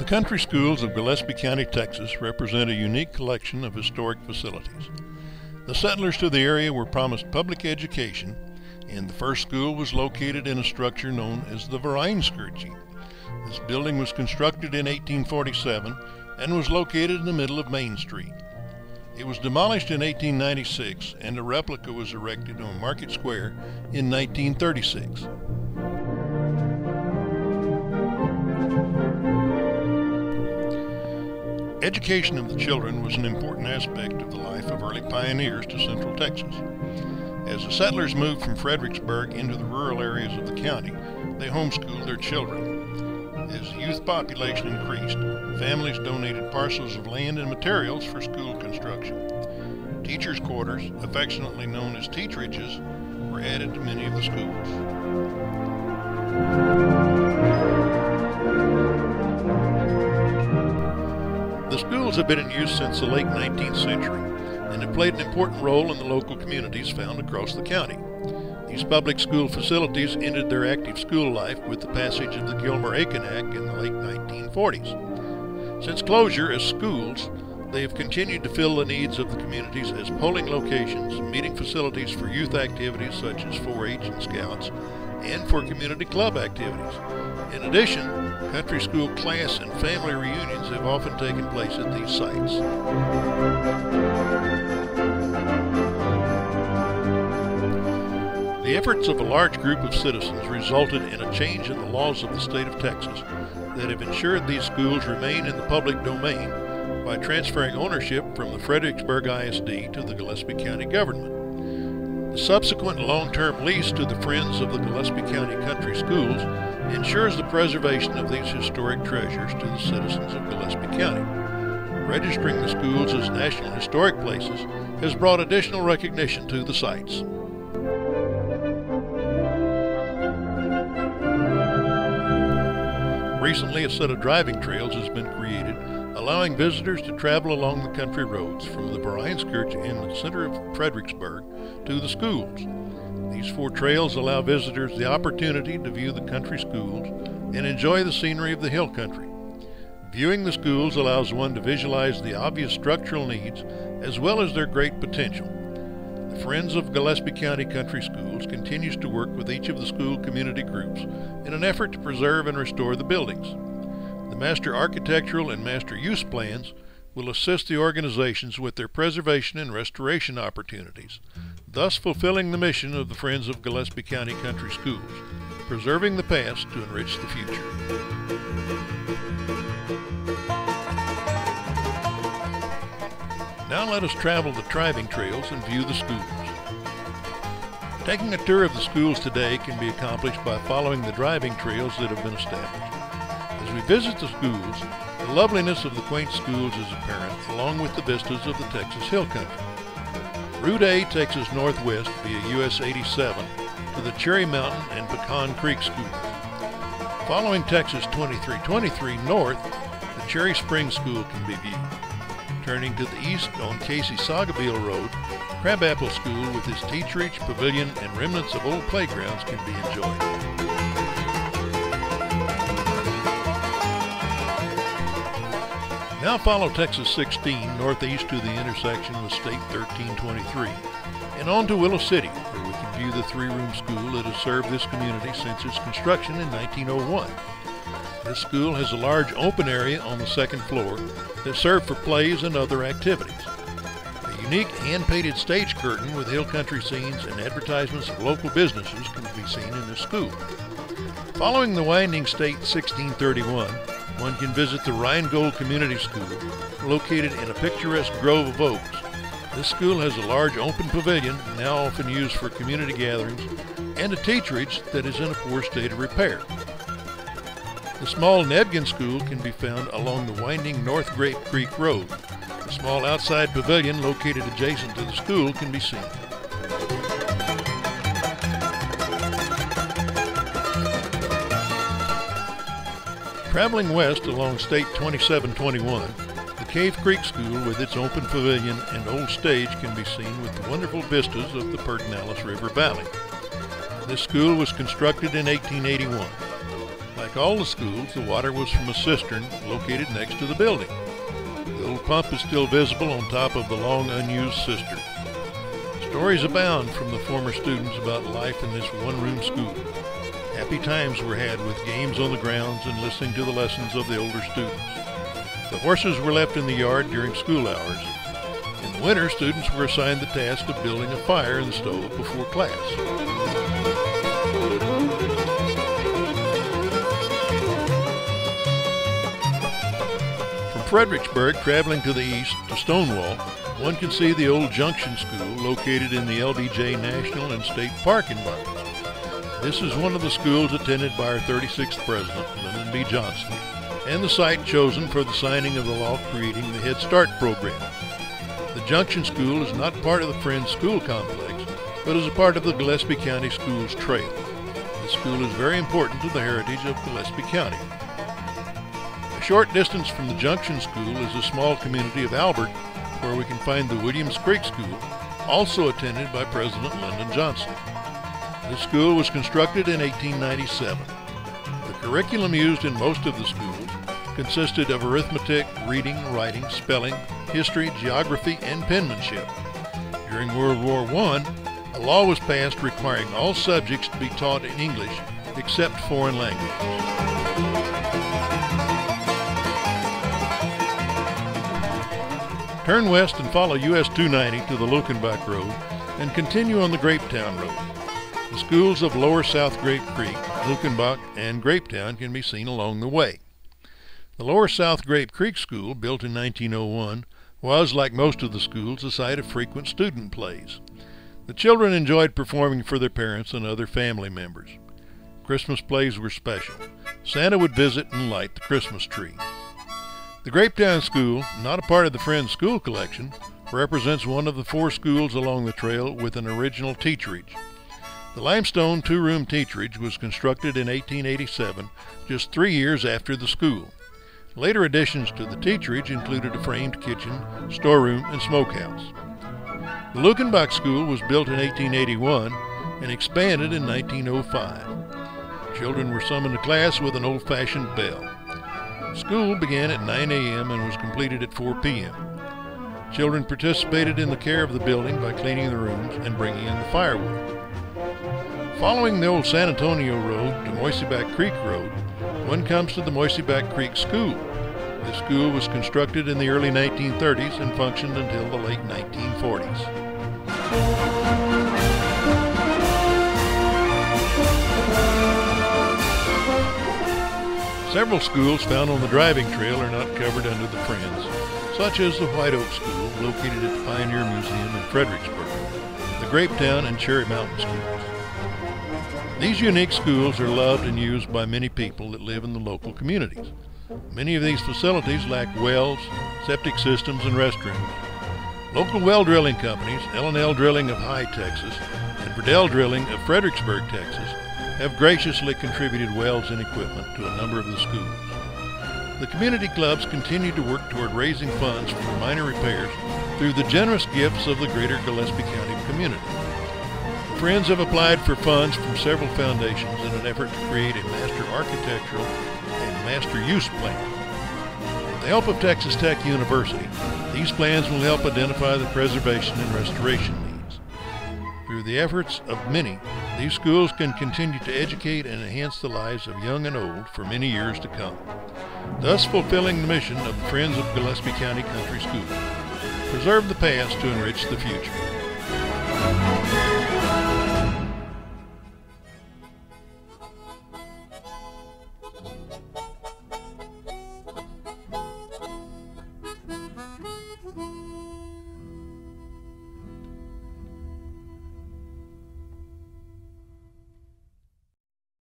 The country schools of Gillespie County, Texas represent a unique collection of historic facilities. The settlers to the area were promised public education, and the first school was located in a structure known as the Fredericksburg. This building was constructed in 1847 and was located in the middle of Main Street. It was demolished in 1896, and a replica was erected on Market Square in 1936. Education of the children was an important aspect of the life of early pioneers to Central Texas. As the settlers moved from Fredericksburg into the rural areas of the county, they homeschooled their children. As the youth population increased, families donated parcels of land and materials for school construction. Teachers' quarters, affectionately known as teacherages, were added to many of the schools. The schools have been in use since the late 19th century and have played an important role in the local communities found across the county. These public school facilities ended their active school life with the passage of the Gillespie Act in the late 1940s. Since closure as schools, they have continued to fill the needs of the communities as polling locations, meeting facilities for youth activities such as 4-H and Scouts, and for community club activities. In addition, country school class and family reunions have often taken place at these sites. The efforts of a large group of citizens resulted in a change in the laws of the state of Texas that have ensured these schools remain in the public domain by transferring ownership from the Fredericksburg ISD to the Gillespie County government. The subsequent long-term lease to the Friends of the Gillespie County Country Schools ensures the preservation of these historic treasures to the citizens of Gillespie County. Registering the schools as National Historic Places has brought additional recognition to the sites. Recently, a set of driving trails has been created, allowing visitors to travel along the country roads from the Fredericksburg in the center of Fredericksburg to the schools. These 4 trails allow visitors the opportunity to view the country schools and enjoy the scenery of the hill country. Viewing the schools allows one to visualize the obvious structural needs as well as their great potential. The Friends of Gillespie County Country Schools continues to work with each of the school community groups in an effort to preserve and restore the buildings. The Master Architectural and Master Use Plans will assist the organizations with their preservation and restoration opportunities, thus fulfilling the mission of the Friends of Gillespie County Country Schools, preserving the past to enrich the future. Now let us travel the driving trails and view the schools. Taking a tour of the schools today can be accomplished by following the driving trails that have been established. As we visit the schools, the loveliness of the quaint schools is apparent, along with the vistas of the Texas Hill Country. Route A takes us northwest via US 87 to the Cherry Mountain and Pecan Creek schools. Following Texas 2323 north, the Cherry Springs School can be viewed. Turning to the east on Casey-Saugaville Road, Crabapple School with its teacherage, pavilion, and remnants of old playgrounds can be enjoyed. Now follow Texas 16 northeast to the intersection with State 1323 and on to Willow City, where we can view the 3-room school that has served this community since its construction in 1901. This school has a large open area on the 2nd floor that serves for plays and other activities. A unique hand-painted stage curtain with hill country scenes and advertisements of local businesses can be seen in this school. Following the winding State 1631, one can visit the Rheingold Community School, located in a picturesque grove of oaks. This school has a large open pavilion, now often used for community gatherings, and a teacherage that is in a poor state of repair. The small Nebgen School can be found along the winding North Grape Creek Road. The small outside pavilion located adjacent to the school can be seen. Traveling west along State 2721, the Cave Creek School with its open pavilion and old stage can be seen with the wonderful vistas of the Pedernales River Valley. This school was constructed in 1881. By Like all the schools, the water was from a cistern located next to the building. The old pump is still visible on top of the long unused cistern. Stories abound from the former students about life in this one-room school. Happy times were had with games on the grounds and listening to the lessons of the older students. The horses were left in the yard during school hours. In the winter, students were assigned the task of building a fire in the stove before class. From Fredericksburg, traveling to the east to Stonewall, one can see the old Junction School located in the LBJ National and State Park environs. This is one of the schools attended by our 36th president, Lyndon B. Johnson, and the site chosen for the signing of the law creating the Head Start program. The Junction School is not part of the Friends School Complex, but is a part of the Gillespie County Schools Trail. This school is very important to the heritage of Gillespie County. A short distance from the Junction School is the small community of Albert, where we can find the Williams Creek School, also attended by President Lyndon Johnson. This school was constructed in 1897. The curriculum used in most of the schools consisted of arithmetic, reading, writing, spelling, history, geography, and penmanship. During World War I, a law was passed requiring all subjects to be taught in English except foreign languages. Turn west and follow US 290 to the Lukenbach Road and continue on the Grapetown Road. The schools of Lower South Grape Creek, Lukenbach, and Grapetown can be seen along the way. The Lower South Grape Creek School, built in 1901, was, like most of the schools, a site of frequent student plays. The children enjoyed performing for their parents and other family members. Christmas plays were special. Santa would visit and light the Christmas tree. The Grapetown School, not a part of the Friends School Collection, represents one of the 4 schools along the trail with an original teacherage. The limestone 2-room teacherage was constructed in 1887, just 3 years after the school. Later additions to the teacherage included a framed kitchen, storeroom, and smokehouse. The Lukenbach School was built in 1881 and expanded in 1905. Children were summoned to class with an old-fashioned bell. School began at 9 a.m. and was completed at 4 p.m. Children participated in the care of the building by cleaning the rooms and bringing in the firewood. Following the old San Antonio Road to Moiseback Creek Road, one comes to the Moiseback Creek School. This school was constructed in the early 1930s and functioned until the late 1940s. Several schools found on the driving trail are not covered under the Friends, such as the White Oak School, located at the Pioneer Museum in Fredericksburg, the Grapetown and Cherry Mountain Schools. These unique schools are loved and used by many people that live in the local communities. Many of these facilities lack wells, septic systems, and restrooms. Local well drilling companies, L&L Drilling of High, Texas, and Verdell Drilling of Fredericksburg, Texas, have graciously contributed wells and equipment to a number of the schools. The community clubs continue to work toward raising funds for minor repairs through the generous gifts of the greater Gillespie County community. The Friends have applied for funds from several foundations in an effort to create a master architectural and master use plan. With the help of Texas Tech University, these plans will help identify the preservation and restoration needs. Through the efforts of many, these schools can continue to educate and enhance the lives of young and old for many years to come, thus fulfilling the mission of the Friends of Gillespie County Country Schools. Preserve the past to enrich the future.